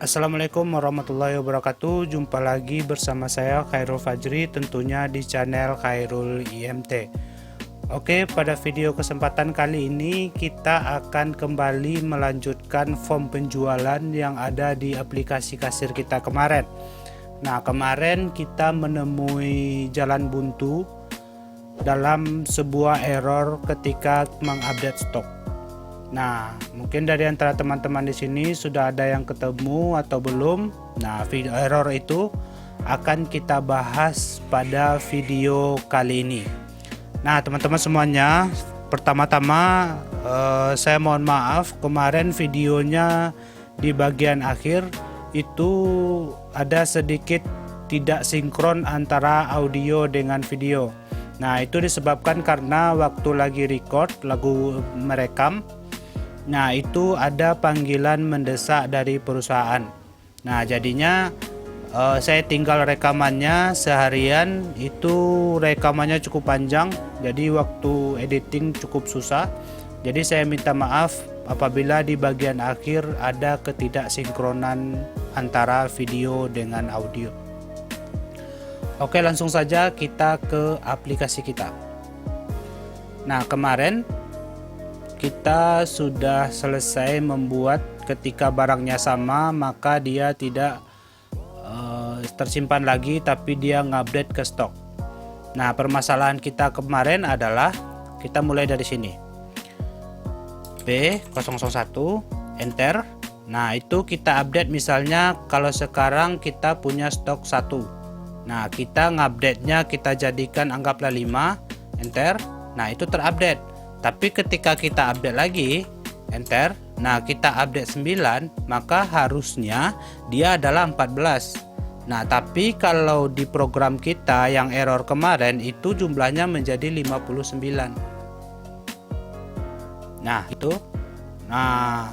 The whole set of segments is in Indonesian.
Assalamualaikum warahmatullahi wabarakatuh. Jumpa lagi bersama saya Khairul Fajri, tentunya di channel Khairul IMT. Oke, pada video kesempatan kali ini kita akan kembali melanjutkan form penjualan yang ada di aplikasi kasir kita kemarin. Nah, kemarin kita menemui jalan buntu dalam sebuah error ketika mengupdate stok. Nah, mungkin dari antara teman-teman di sini sudah ada yang ketemu atau belum. Nah, video error itu akan kita bahas pada video kali ini. Nah, teman-teman semuanya, pertama-tama saya mohon maaf kemarin videonya di bagian akhir itu ada sedikit tidak sinkron antara audio dengan video. Nah, itu disebabkan karena waktu lagi record lagu merekam, nah itu ada panggilan mendesak dari perusahaan. Nah, jadinya saya tinggal rekamannya seharian, itu rekamannya cukup panjang, jadi waktu editing cukup susah. Jadi saya minta maaf apabila di bagian akhir ada ketidaksinkronan antara video dengan audio. Oke, langsung saja kita ke aplikasi kita. Nah, kemarin kita sudah selesai membuat ketika barangnya sama maka dia tidak tersimpan lagi, tapi dia ngupdate ke stok. Nah, permasalahan kita kemarin adalah kita mulai dari sini, B001 enter. Nah, itu kita update, misalnya kalau sekarang kita punya stok 1. Nah, kita ngupdate nya kita jadikan anggaplah 5, enter. Nah, itu terupdate. Tapi ketika kita update lagi, enter, nah kita update 9, maka harusnya dia adalah 14. Nah, tapi kalau di program kita yang error kemarin itu jumlahnya menjadi 59. Nah, itu. Nah,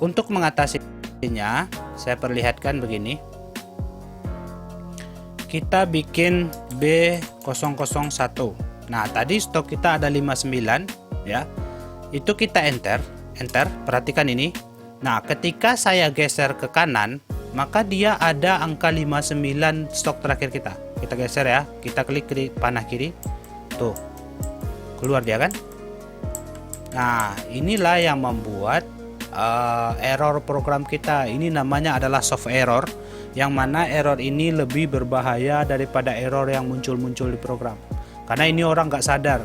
untuk mengatasinya saya perlihatkan begini. Kita bikin B001. Nah, tadi stok kita ada 59. Ya, itu kita enter, perhatikan ini. Nah, ketika saya geser ke kanan, maka dia ada angka 59 stok terakhir kita. Kita geser ya, kita klik di panah kiri, tuh keluar dia kan. Nah, inilah yang membuat error program kita. Ini namanya adalah soft error, yang mana error ini lebih berbahaya daripada error yang muncul-muncul di program, karena ini orang nggak sadar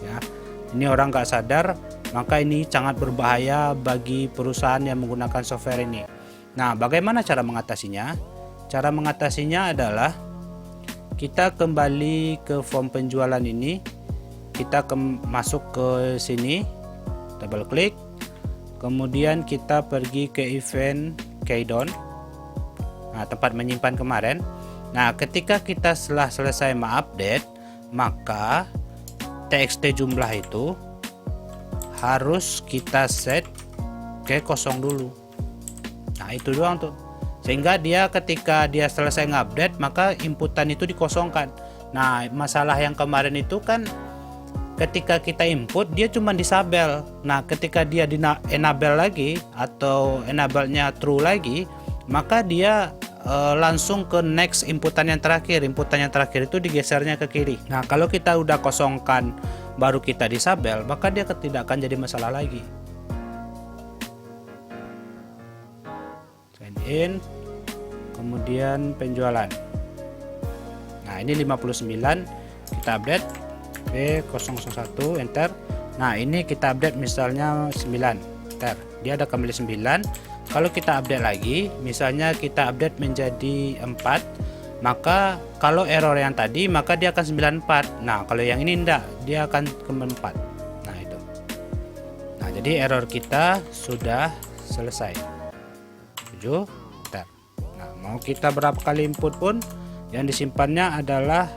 ya. Ini orang nggak sadar, maka ini sangat berbahaya bagi perusahaan yang menggunakan software ini. Nah, bagaimana cara mengatasinya? Cara mengatasinya adalah kita kembali ke form penjualan ini, kita masuk ke sini, double klik, kemudian kita pergi ke event countdown, nah tempat menyimpan kemarin. Nah, ketika kita setelah selesai mengupdate, maka TXT jumlah itu harus kita set ke kosong dulu. Nah, itu doang tuh, sehingga dia ketika dia selesai ngupdate maka inputan itu dikosongkan. Nah, masalah yang kemarin itu kan ketika kita input dia cuma disabel. Nah, ketika dia di enable lagi atau enable-nya true lagi, maka dia langsung ke next inputan yang terakhir. Inputan yang terakhir itu digesernya ke kiri. Nah, kalau kita udah kosongkan baru kita disabel, maka dia tidak akan jadi masalah lagi. Sign in, kemudian penjualan. Nah, ini 59, kita update B001, enter. Nah, ini kita update misalnya 9, enter. Dia ada kembali 9. Kalau kita update lagi, misalnya kita update menjadi 4, maka kalau error yang tadi maka dia akan 94. Nah, kalau yang ini enggak, dia akan ke 4. Nah, itu. Nah, jadi error kita sudah selesai. 7, enter. Nah, mau kita berapa kali input pun yang disimpannya adalah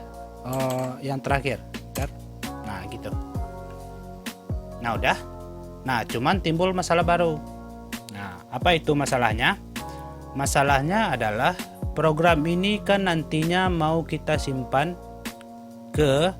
yang terakhir, enter. Nah, gitu. Nah, udah. Nah, cuman timbul masalah baru. Nah, apa itu masalahnya? Masalahnya adalah program ini kan nantinya mau kita simpan ke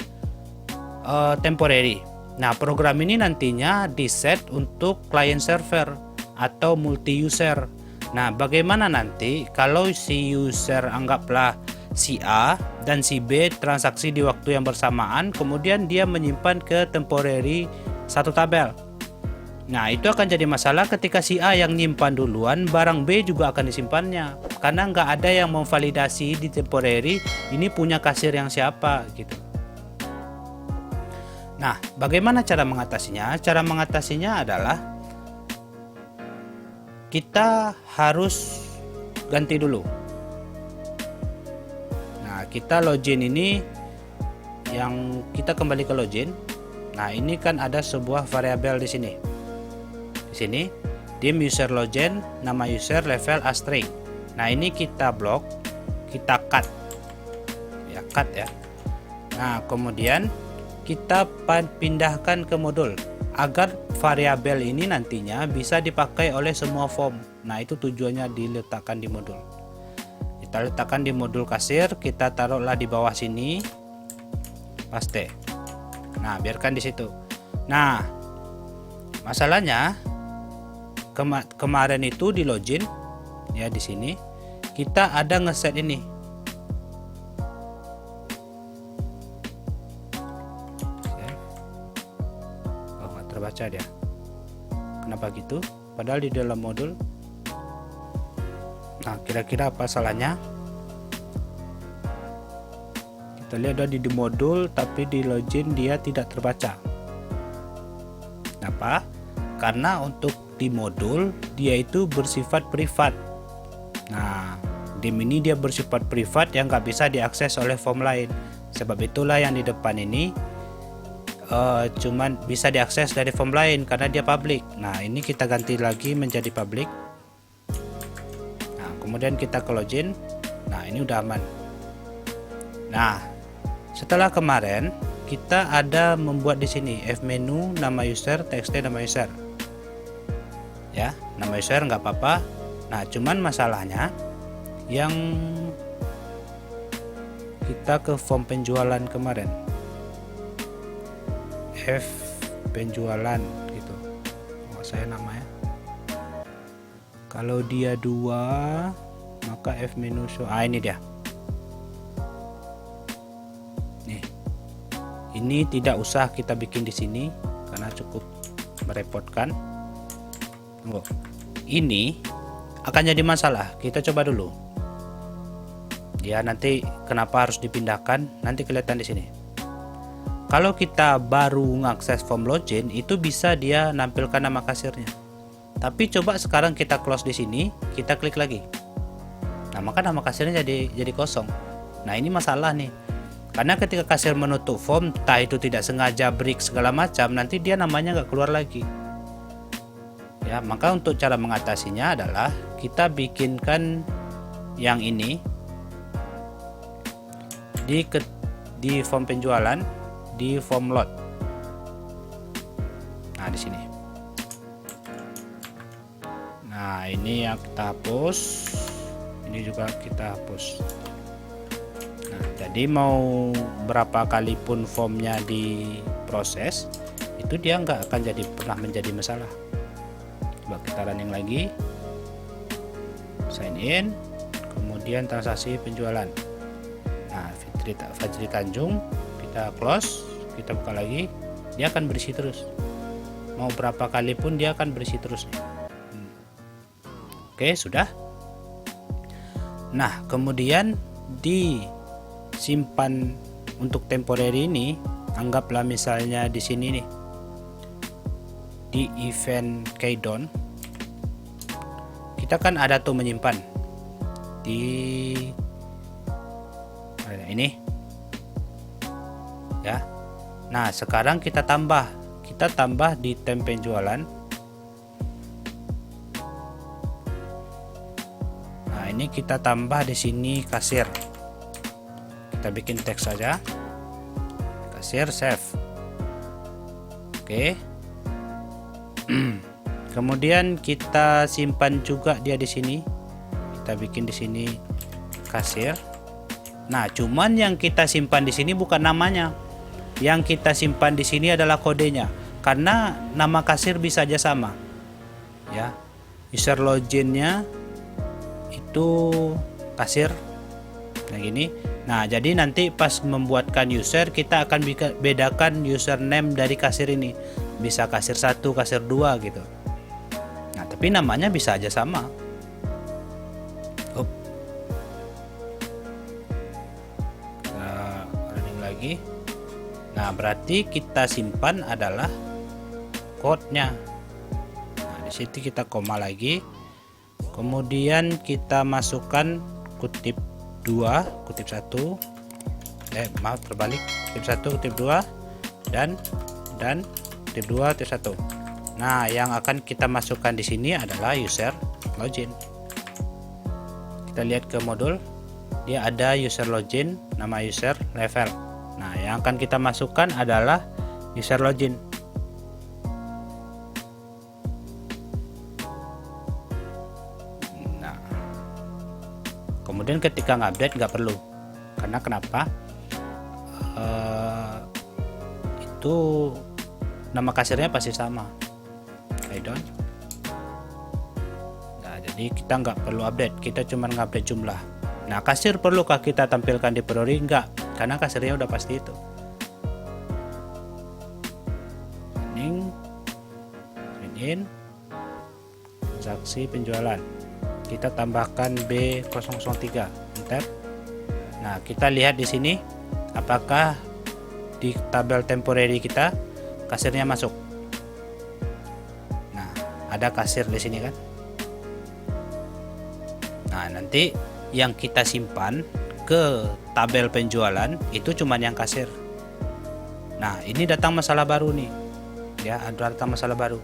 temporary. Nah, program ini nantinya di set untuk client server atau multi user. Nah, bagaimana nanti kalau si user anggaplah si A dan si B transaksi di waktu yang bersamaan, kemudian dia menyimpan ke temporary satu tabel. Nah, itu akan jadi masalah ketika si A yang nyimpan duluan, barang B juga akan disimpannya. Karena nggak ada yang memvalidasi di temporary ini punya kasir yang siapa gitu. Nah, bagaimana cara mengatasinya? Cara mengatasinya adalah kita harus ganti dulu. Nah, kita login ini, yang kita kembali ke login. Nah, ini kan ada sebuah variabel di sini. Di sini dim user login, nama user, level, string. Nah, ini kita blok, kita cut ya. Nah, kemudian kita pindahkan ke modul agar variabel ini nantinya bisa dipakai oleh semua form. Nah, itu tujuannya diletakkan di modul. Kita letakkan di modul kasir, kita taruhlah di bawah sini, paste. Nah, biarkan di situ. Nah, masalahnya kemarin itu di login ya, di sini kita ada ngeset ini. Oh, nggak terbaca dia. Kenapa gitu? Padahal di dalam modul. Nah, kira-kira apa salahnya? Kita lihat ada di modul, tapi di login dia tidak terbaca. Kenapa? Karena untuk di modul dia itu bersifat privat. Nah, dim ini dia bersifat privat yang nggak bisa diakses oleh form lain. Sebab itulah yang di depan ini cuman bisa diakses dari form lain karena dia public. Nah, ini kita ganti lagi menjadi public. Nah, kemudian kita ke login. Nah, ini udah aman. Nah, setelah kemarin kita ada membuat di sini fmenu nama user, txt nama user. Ya, nama user nggak apa-apa. Nah, cuman masalahnya yang kita ke form penjualan kemarin, F penjualan gitu, oh, saya namanya. Kalau dia 2 maka F menu show. Ini dia. Nih, ini tidak usah kita bikin di sini karena cukup merepotkan. Tunggu, ini akan jadi masalah. Kita coba dulu. Ya, nanti kenapa harus dipindahkan? Nanti kelihatan di sini. Kalau kita baru ngakses form login, itu bisa dia nampilkan nama kasirnya. Tapi coba sekarang kita close di sini, kita klik lagi. Nah, maka nama kasirnya jadi kosong. Nah, ini masalah nih. Karena ketika kasir menutup form, entah itu tidak sengaja break segala macam, nanti dia namanya nggak keluar lagi. Ya, maka untuk cara mengatasinya adalah kita bikinkan yang ini di form penjualan, di form lot. Nah, di sini. Nah, ini yang kita hapus. Ini juga kita hapus. Nah, jadi mau berapa kali pun formnya diproses, itu dia nggak akan pernah menjadi masalah. Coba kita running lagi, sign in, kemudian transaksi penjualan. Nah, Fajri Tanjung, kita close, kita buka lagi, dia akan berisi terus. Mau berapa kali pun dia akan berisi terus. Oke, sudah. Nah, kemudian disimpan untuk temporary ini, anggaplah misalnya di sini nih, di event countdown, kita kan ada tuh menyimpan di ini ya. Nah, sekarang kita tambah di tem penjualan. Nah, ini kita tambah di sini kasir. Kita bikin teks saja, kasir, save. Oke. Kemudian kita simpan juga dia di sini. Kita bikin di sini kasir. Nah, cuman yang kita simpan di sini bukan namanya. Yang kita simpan di sini adalah kodenya. Karena nama kasir bisa aja sama. Ya. User loginnya itu kasir. Nah gini. Nah jadi nanti pas membuatkan user kita akan bedakan username dari kasir ini. Bisa kasir 1, kasir 2 gitu. Nah tapi namanya bisa aja sama. Nah, running lagi. Nah berarti kita simpan adalah code-nya. Nah di situ kita koma lagi. Kemudian kita masukkan kutip 2, kutip 1, maaf terbalik, kutip 1, kutip 2, dan kutip 2, kutip 1. Nah, yang akan kita masukkan di sini adalah user login. Kita lihat ke modul, dia ada user login, nama user, level. Nah, yang akan kita masukkan adalah user login. Kemudian ketika ngupdate nggak perlu, karena kenapa? Itu nama kasirnya pasti sama. Don't. Nah, jadi kita nggak perlu update, kita cuma ngupdate jumlah. Nah, kasir perlukah kita tampilkan di priori? Enggak, karena kasirnya udah pasti itu. Sign in, transaksi penjualan. Kita tambahkan B003, enter. Nah, kita lihat di sini apakah di tabel temporary kita kasirnya masuk. Nah, ada kasir di sini kan. Nah, nanti yang kita simpan ke tabel penjualan itu cuman yang kasir. Nah, ini datang masalah baru nih. Ya, ada datang masalah baru.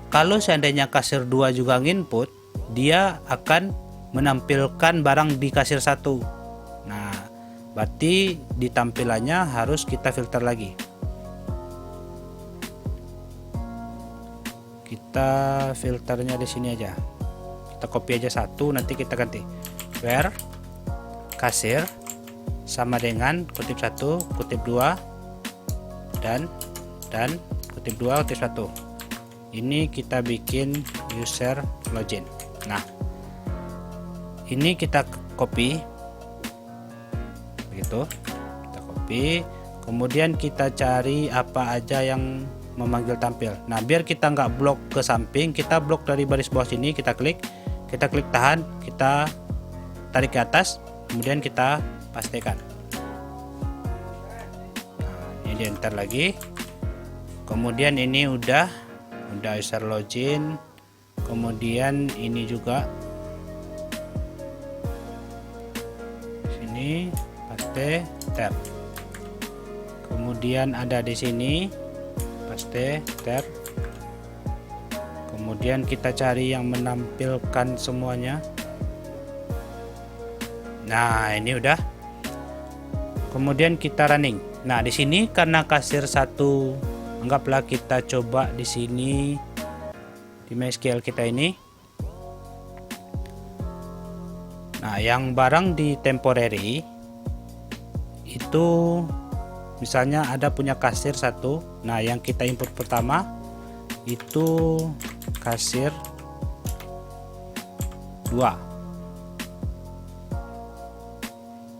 Kalau seandainya kasir 2 juga nginput, dia akan menampilkan barang di kasir 1. Nah, berarti di tampilannya harus kita filter lagi. Kita filternya di sini aja. Kita copy aja 1, nanti kita ganti. Where kasir sama dengan kutip 1, kutip 2, dan kutip 2, kutip 1. Ini kita bikin user login. Nah, ini kita copy begitu, kita copy, kemudian kita cari apa aja yang memanggil tampil. Nah, biar kita nggak blok ke samping, kita blok dari baris bawah sini, kita klik tahan, kita tarik ke atas, kemudian kita pastikan. Nah, ini di enter lagi. Kemudian ini udah user login. Kemudian ini juga sini paste tab. Kemudian ada di sini paste tab. Kemudian kita cari yang menampilkan semuanya. Nah, ini udah. Kemudian kita running. Nah, di sini karena kasir 1, anggaplah kita coba di sini di MySQL kita ini. Nah, yang barang di temporary itu misalnya ada punya kasir 1. Nah, yang kita input pertama itu kasir 2.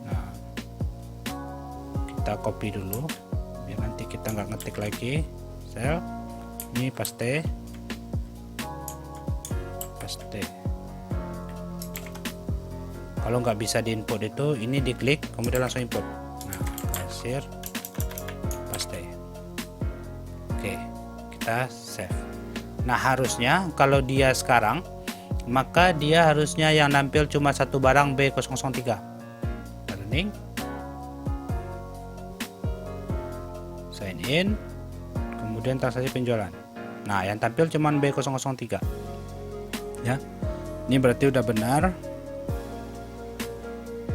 Nah, kita copy dulu biar nanti kita nggak ngetik lagi. Sel ini paste. Kalau nggak bisa diinput itu, ini diklik kemudian langsung input. Nah, kasir paste. Oke, kita save. Nah, harusnya kalau dia sekarang, maka dia harusnya yang nampil cuma satu barang B003. Running, sign in, kemudian transaksi penjualan. Nah, yang tampil cuma B003. Ya, ini berarti udah benar.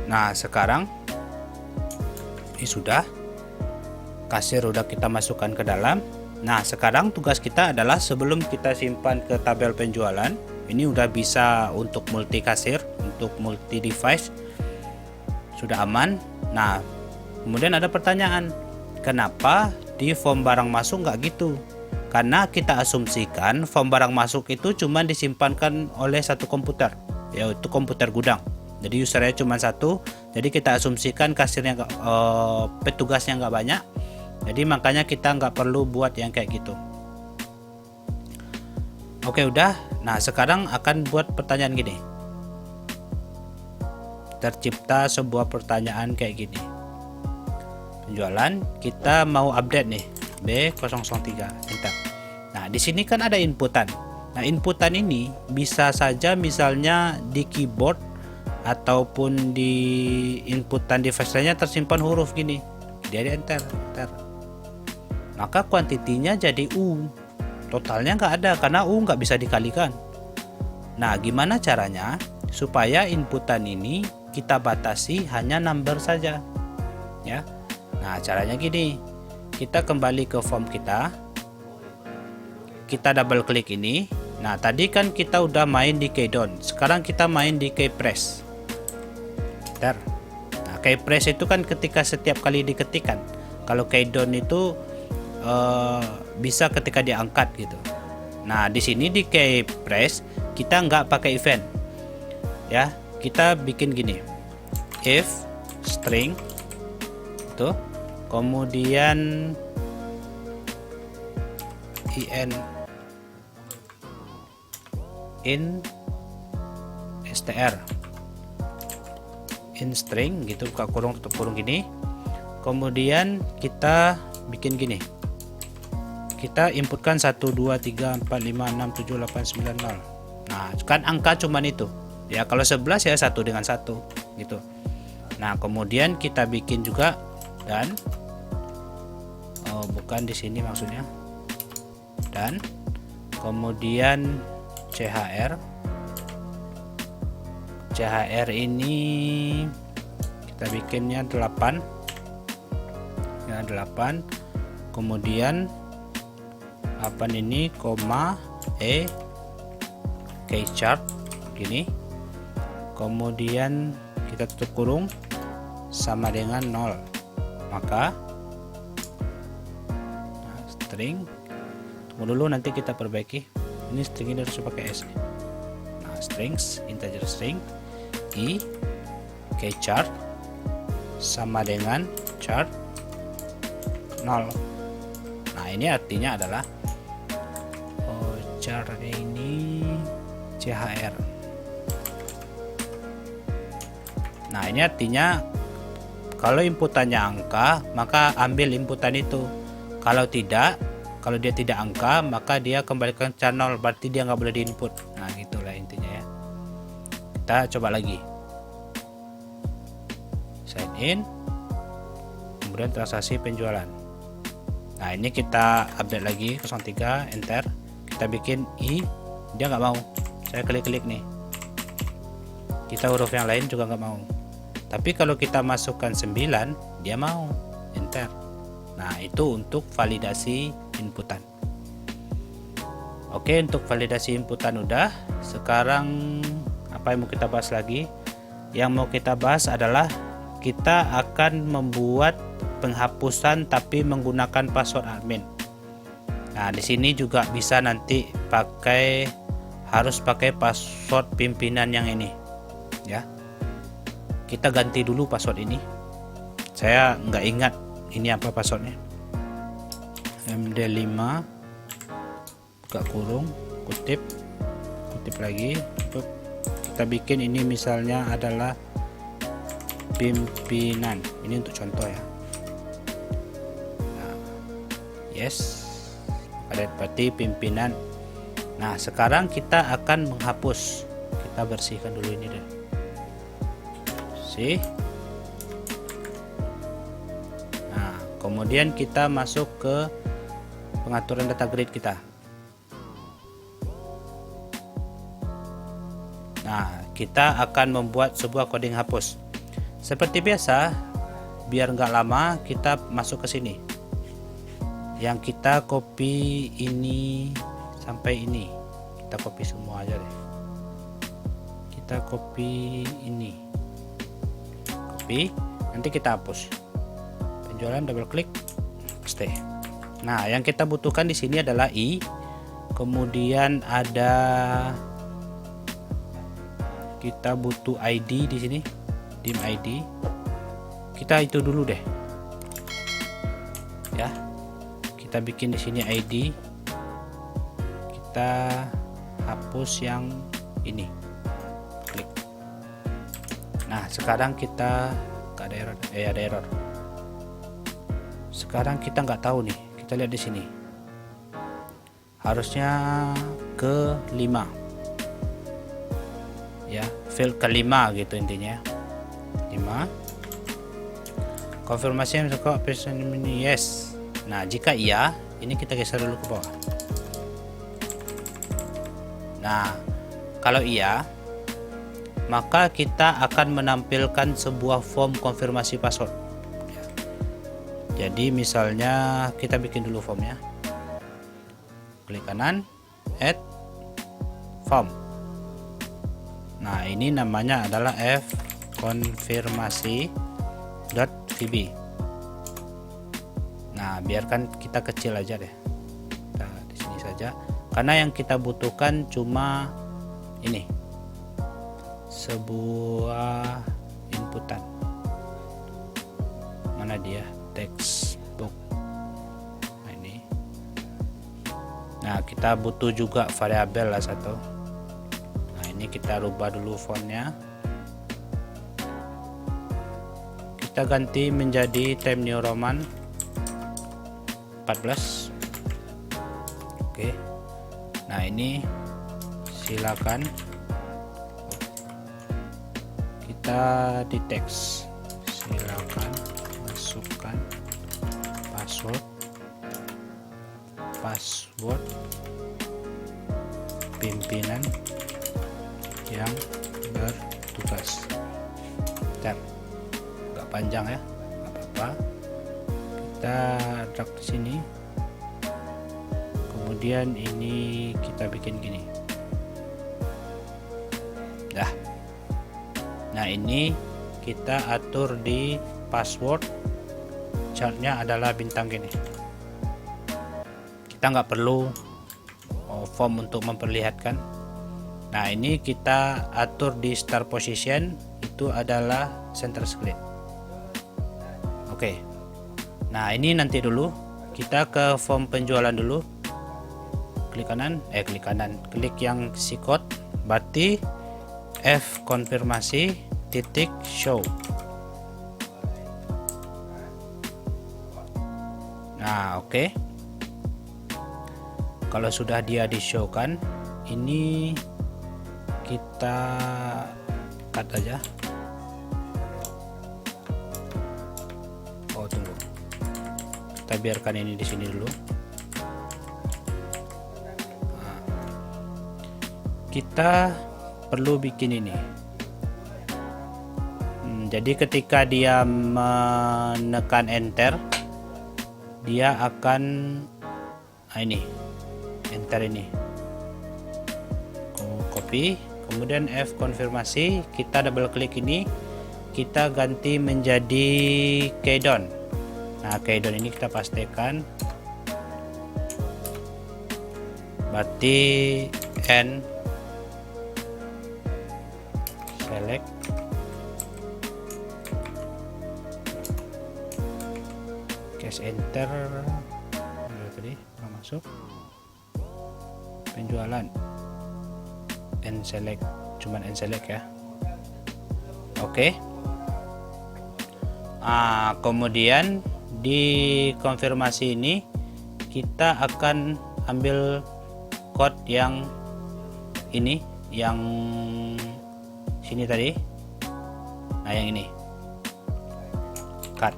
Nah, sekarang ini sudah, kasir udah kita masukkan ke dalam. Nah, sekarang tugas kita adalah sebelum kita simpan ke tabel penjualan, ini udah bisa untuk multi kasir, untuk multi device, sudah aman. Nah, kemudian ada pertanyaan, kenapa di form barang masuk nggak gitu? Karena kita asumsikan form barang masuk itu cuma disimpankan oleh satu komputer, yaitu komputer gudang. jadi usernya cuma satu, jadi kita asumsikan kasirnya petugasnya nggak banyak, jadi makanya kita nggak perlu buat yang kayak gitu. Oke, udah. Nah, sekarang akan buat pertanyaan gini. Tercipta sebuah pertanyaan kayak gini. Penjualan, kita mau update nih, B003, enter. Nah, di sini kan ada inputan. Nah, inputan ini bisa saja misalnya di keyboard ataupun di inputan device lainnya tersimpan huruf gini. Jadi enter. Maka kuantitinya jadi U. Totalnya nggak ada karena U nggak bisa dikalikan. Nah, gimana caranya supaya inputan ini kita batasi hanya number saja, ya? Nah, caranya gini, kita kembali ke form kita double klik ini. Nah, tadi kan kita udah main di keydown, sekarang kita main di keypress. Bentar. Nah, keypress itu kan ketika setiap kali diketikkan. Kalau keydown itu bisa ketika diangkat gitu. Nah, di sini di keypress kita nggak pakai event, ya. Kita bikin gini, if string itu, kemudian in str in string gitu, buka kurung tutup kurung gini. Kemudian kita bikin gini, kita inputkan 1 2 3 4 5 6 7 8 9 0. Nah, kan angka cuman itu ya, kalau 11 ya 1 dengan 1 gitu. Nah, kemudian kita bikin juga dan bukan di sini maksudnya, dan kemudian chr ini kita bikinnya 8 ya, 8, kemudian 8 ini koma keychart gini, kemudian kita tutup kurung sama dengan 0, maka string, tunggu dulu nanti kita perbaiki, ini string ini harus pakai S. Nah, strings integer string i keychart sama dengan chart 0. Nah, ini artinya adalah chart ini chr. Nah, ini artinya kalau inputannya angka maka ambil inputan itu, kalau tidak, kalau dia tidak angka maka dia kembalikan channel, berarti dia nggak boleh diinput. Nah, gitulah intinya ya. Kita coba lagi, sign in, kemudian transaksi penjualan. Nah, ini kita update lagi 03, enter. Kita bikin i, dia nggak mau, saya klik-klik nih, kita huruf yang lain juga nggak mau. Tapi kalau kita masukkan 9 dia mau, enter. Nah, itu untuk validasi inputan. Oke, untuk validasi inputan udah. Sekarang apa yang mau kita bahas lagi? Yang mau kita bahas adalah kita akan membuat penghapusan tapi menggunakan password admin. Nah, di sini juga bisa nanti harus pakai password pimpinan yang ini ya. Kita ganti dulu password ini, saya nggak ingat ini apa passwordnya. md5 buka kurung, kutip lagi, kita bikin ini misalnya adalah pimpinan, ini untuk contoh ya. Nah, yes, berarti pimpinan. Nah, sekarang kita akan menghapus, kita bersihkan dulu ini deh, sih. Nah, kemudian kita masuk ke pengaturan data grid kita. Nah, kita akan membuat sebuah coding hapus. Seperti biasa, biar nggak lama kita masuk ke sini. Yang kita copy ini sampai ini, kita copy semua aja deh. Kita copy ini, copy, nanti kita hapus. Penjualan, double klik, paste. Nah, yang kita butuhkan di sini adalah i, kemudian ada kita butuh ID di sini, dim ID. Kita itu dulu deh, ya. Kita bikin di sini ID. Kita hapus yang ini, klik. Nah, sekarang kita ada error, ada error. Sekarang kita nggak tahu nih. Kita lihat di sini. Harusnya ke 5. Ya, field kelima gitu intinya. 5. Konfirmasi kok person ini yes. Nah, jika iya, ini kita geser dulu ke bawah. Nah, kalau iya, maka kita akan menampilkan sebuah form konfirmasi password. Jadi misalnya kita bikin dulu formnya. Klik kanan, add form. Nah, ini namanya adalah fkonfirmasi.vb. Nah, biarkan kita kecil aja deh. Nah, di sini saja. Karena yang kita butuhkan cuma ini. Sebuah inputan. Mana dia? Textbook. Nah, ini. Nah, kita butuh juga variabel lah satu. Nah, ini kita rubah dulu fontnya. Kita ganti menjadi Times New Roman 14. Oke. Nah, ini silakan kita di teks. Silakan masukkan password pimpinan yang bertugas. Bentar, agak panjang ya, nggak apa-apa. Kita drag di sini, kemudian ini kita bikin gini. Dah. Nah, ini kita atur di password, chartnya adalah bintang gini. Kita nggak perlu form untuk memperlihatkan. Nah, ini kita atur di start position, itu adalah center screen. Oke. Nah, ini nanti dulu. Kita ke form penjualan dulu. Klik kanan, klik yang si code, berarti fkonfirmasi titik show. Nah, oke. Kalau sudah dia di show kan, ini kita cut aja. Oh, tunggu. Kita biarkan ini di sini dulu. Nah, kita perlu bikin ini. Jadi ketika dia menekan enter, dia akan ini enter ini. Copy, kemudian fkonfirmasi, kita double klik ini, kita ganti menjadi keydon. Nah, keydon ini kita pastikan, berarti n select cash enter. Tadi masuk penjualan and select, cuman and select ya. Oke. Kemudian di konfirmasi ini kita akan ambil code yang ini, yang sini tadi. Nah, yang ini cut.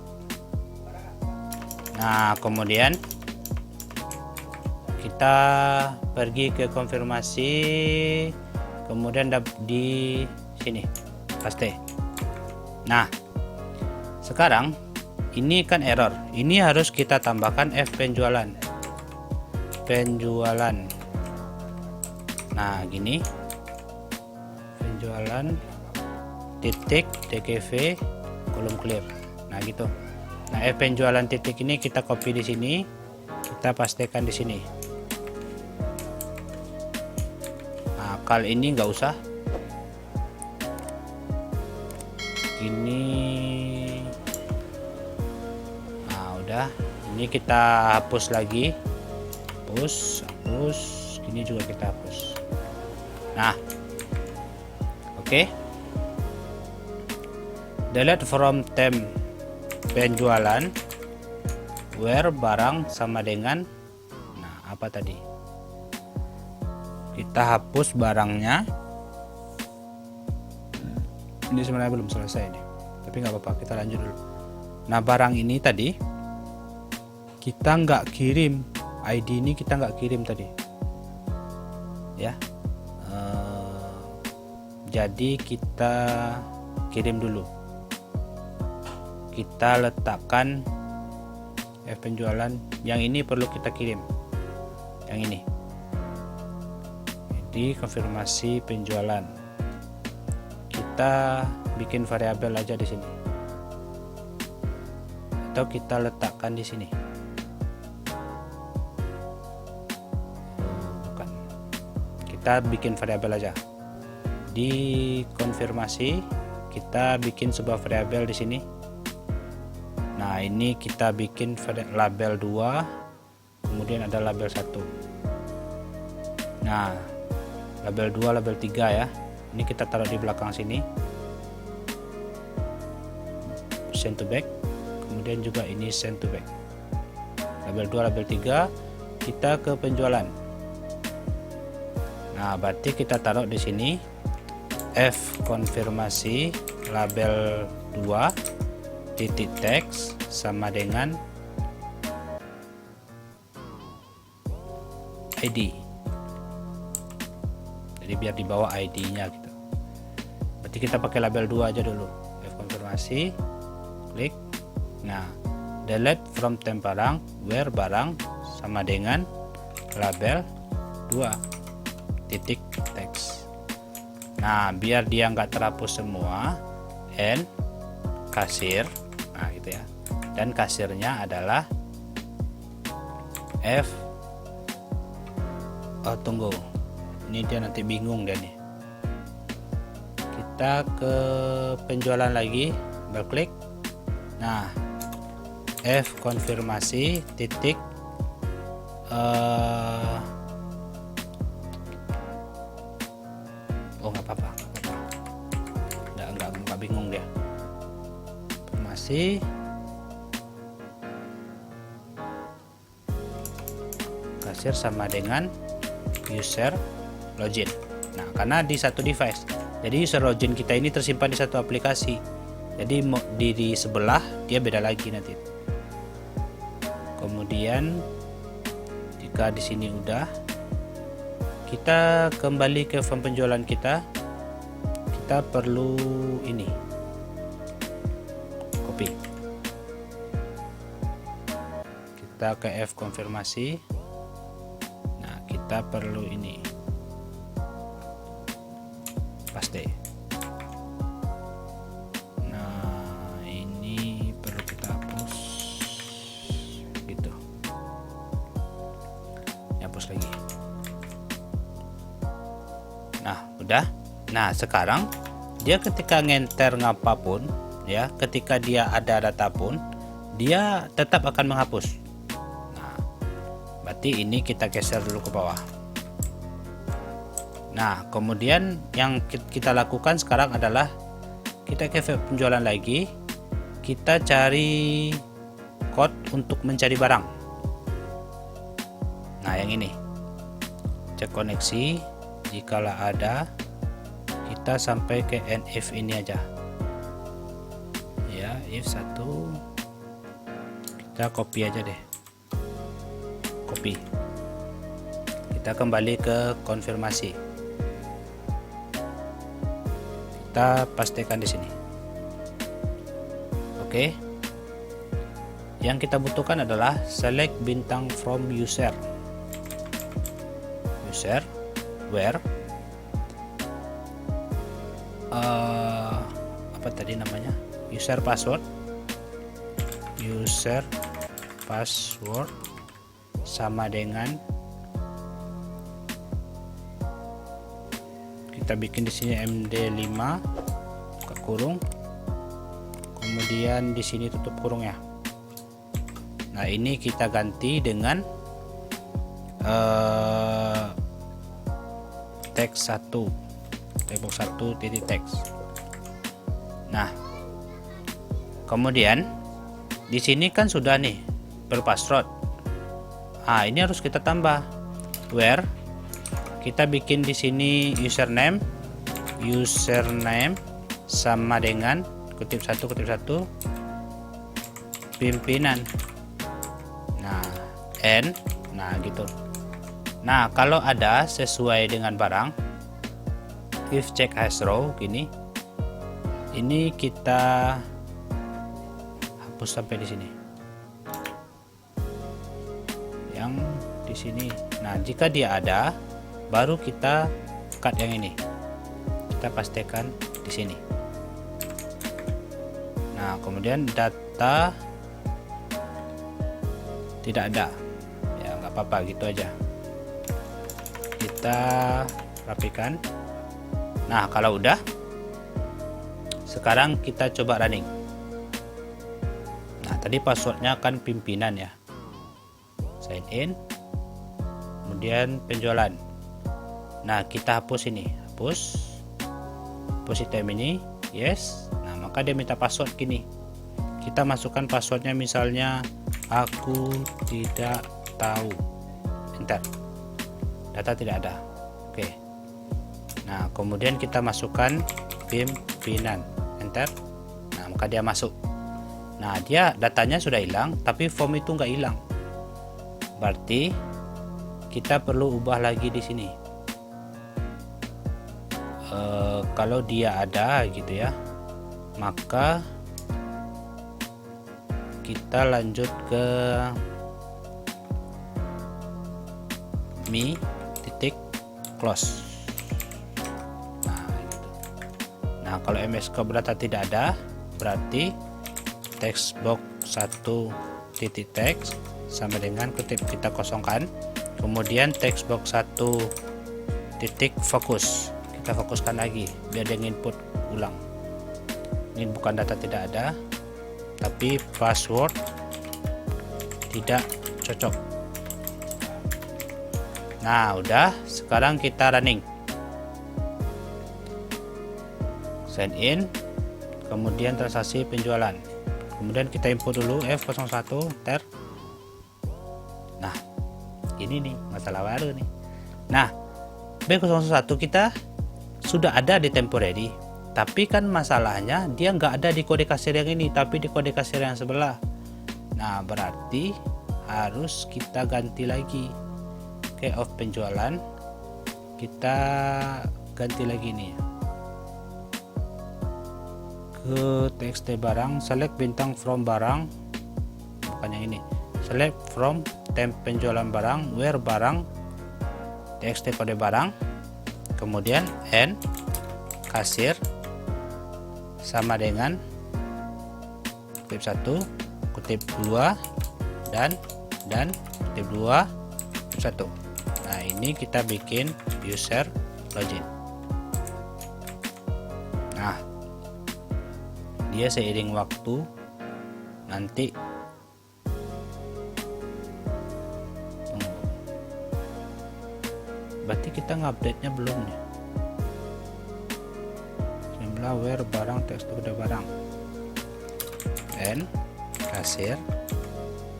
Nah, kemudian kita pergi ke konfirmasi, kemudian di sini paste. Nah, sekarang ini kan error, ini harus kita tambahkan penjualan. Nah, gini, penjualan titik tkv kolom clear. Nah, gitu. Nah, penjualan titik ini kita copy di sini, kita pastikan di sini. Nah, kali ini nggak usah, Gini. Nah, udah. Ini kita hapus lagi. Hapus. Ini juga kita hapus. Nah, oke. Delete from temp penjualan where barang sama dengan, nah apa tadi, kita hapus barangnya. Ini sebenarnya belum selesai nih, tapi nggak apa-apa, kita lanjut dulu. Nah, barang ini tadi kita nggak kirim, ID ini kita nggak kirim tadi ya. Jadi kita kirim dulu, kita letakkan penjualan yang ini, perlu kita kirim yang ini. Jadi konfirmasi penjualan, kita bikin variabel aja di sini, atau kita letakkan di sini. Bukan, kita bikin variabel aja di konfirmasi. Kita bikin sebuah variabel di sini. Nah, ini kita bikin label 2, kemudian ada label 1. Nah, label 2, label 3 ya. Ini kita taruh di belakang sini. Send to back. Kemudian juga ini send to back. Label 2, label 3 kita ke penjualan. Nah, berarti kita taruh di sini F konfirmasi label 2 titik teks sama dengan ID. Jadi biar di bawah ID-nya gitu. Berarti kita pakai label 2 aja dulu. F konfirmasi, klik. Nah, delete from temp barang where barang sama dengan label 2 titik teks. Nah, biar dia nggak terhapus semua, N kasir, nah gitu ya. Dan kasirnya adalah F. Oh, tunggu, ini dia nanti bingung dia nih. Kita ke penjualan lagi, berklik. Nah, F konfirmasi titik oh nggak apa-apa, nggak bingung dia. Informasi kasir sama dengan user login. Nah, karena di satu device, jadi user login kita ini tersimpan di satu aplikasi. Jadi di sebelah dia beda lagi nanti. Kemudian jika di sini udah, kita kembali ke form penjualan kita. Kita perlu ini, copy. Kita ke F konfirmasi. Nah, kita perlu ini, paste. Nah, ini perlu kita hapus gitu. Hapus lagi. Nah, udah. Nah, sekarang dia ketika ngenter ngapapun ya, ketika dia ada data pun, dia tetap akan menghapus. Nah, berarti ini kita geser dulu ke bawah. Nah, kemudian yang kita lakukan sekarang adalah kita ke penjualan lagi, kita cari code untuk mencari barang. Nah, yang ini, cek koneksi, jikalau ada, kita sampai ke if ini aja ya, if 1, kita copy aja deh, copy. Kita kembali ke konfirmasi, kita pastikan di sini. Oke. Yang kita butuhkan adalah select bintang from user where apa tadi namanya, user password sama dengan, kita bikin di sini md5 buka kurung kemudian di sini tutup kurungnya. Nah, ini kita ganti dengan teks 1, tembok 1 titik teks. Nah, kemudian di sini kan sudah nih berpassword. Nah, ini harus kita tambah where kita bikin di sini username sama dengan kutip 1 pimpinan. Nah, n, nah gitu. Nah, kalau ada sesuai dengan barang, if check has row gini, ini kita hapus sampai di sini. Yang di sini. Nah, jika dia ada, baru kita cut yang ini. Kita pastikan di sini. Nah, kemudian data tidak ada. Ya, nggak apa-apa, gitu aja. Kita rapikan. Nah, kalau udah, sekarang kita coba running. Nah, tadi passwordnya kan pimpinan ya. Sign in, kemudian penjualan. Nah, kita hapus ini, hapus item ini, yes. Nah, maka dia minta password gini. Kita masukkan passwordnya, misalnya aku tidak tahu, enter. Data tidak ada. Oke. Nah, kemudian kita masukkan pimpinan, enter. Nah, maka dia masuk. Nah, dia datanya sudah hilang, tapi form itu nggak hilang. Berarti kita perlu ubah lagi di sini. Kalau dia ada gitu ya, maka kita lanjut ke mi titik close. Nah, gitu. Nah, kalau MS Scope data tidak ada, berarti text box 1 titik teks sama dengan kutip kita kosongkan, kemudian text box 1 titik fokus, kita fokuskan lagi biar dia input ulang. Ini bukan data tidak ada, tapi password tidak cocok. Nah, udah, sekarang kita running. Sign in, kemudian transaksi penjualan. Kemudian kita input dulu F01 enter. Nah, ini nih masalah baru nih. Nah, B01 kita sudah ada di temporary, tapi kan masalahnya dia nggak ada di kode kasir yang ini, tapi di kode kasir yang sebelah. Nah, berarti harus kita ganti lagi. Oke, off penjualan, kita ganti lagi nih ke txt barang, select bintang from barang, bukan yang ini, select from temp penjualan barang, where barang, txt kode barang, kemudian n kasir sama dengan kutip 1 kutip 2 dan kutip 2 kutip 1. Nah, ini kita bikin user login. Nah, dia seiring waktu nanti berarti kita ngupdate-nya belum nih. Jumlah where barang text udah barang, n kasir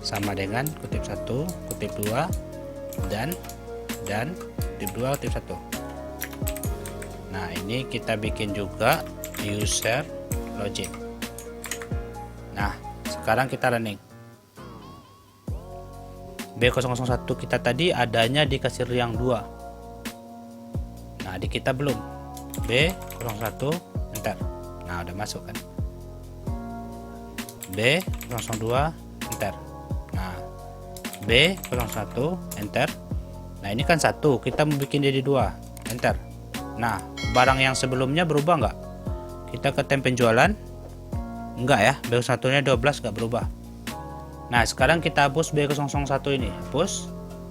sama dengan kutip 1 kutip 2 dan kutip 2 kutip 1. Nah, ini kita bikin juga user login. Nah, sekarang kita running. B001 kita tadi adanya di kasir yang 2. Nah, di kita belum. B01 enter. Nah, udah masuk kan. B02 enter. Nah, B01 enter. Nah, ini kan 1, kita mau bikin jadi 2, enter. Nah, barang yang sebelumnya berubah nggak? Kita ke temp penjualan, enggak ya, B01 nya 12 nggak berubah. Nah, sekarang kita hapus B001 ini,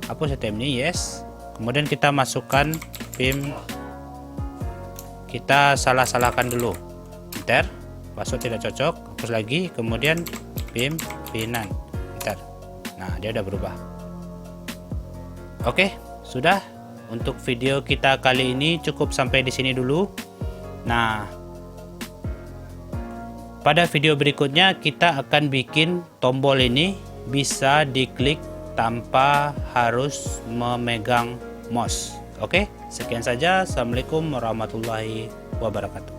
hapus item ini, yes. Kemudian kita masukkan pim, kita salah-salahkan dulu, enter, password tidak cocok, hapus lagi, kemudian pimpinan. Bentar. Nah, dia udah berubah. Oke, sudah. Untuk video kita kali ini cukup sampai di sini dulu. Nah, pada video berikutnya kita akan bikin tombol ini bisa diklik tanpa harus memegang mouse. Oke, sekian saja. Assalamualaikum warahmatullahi wabarakatuh.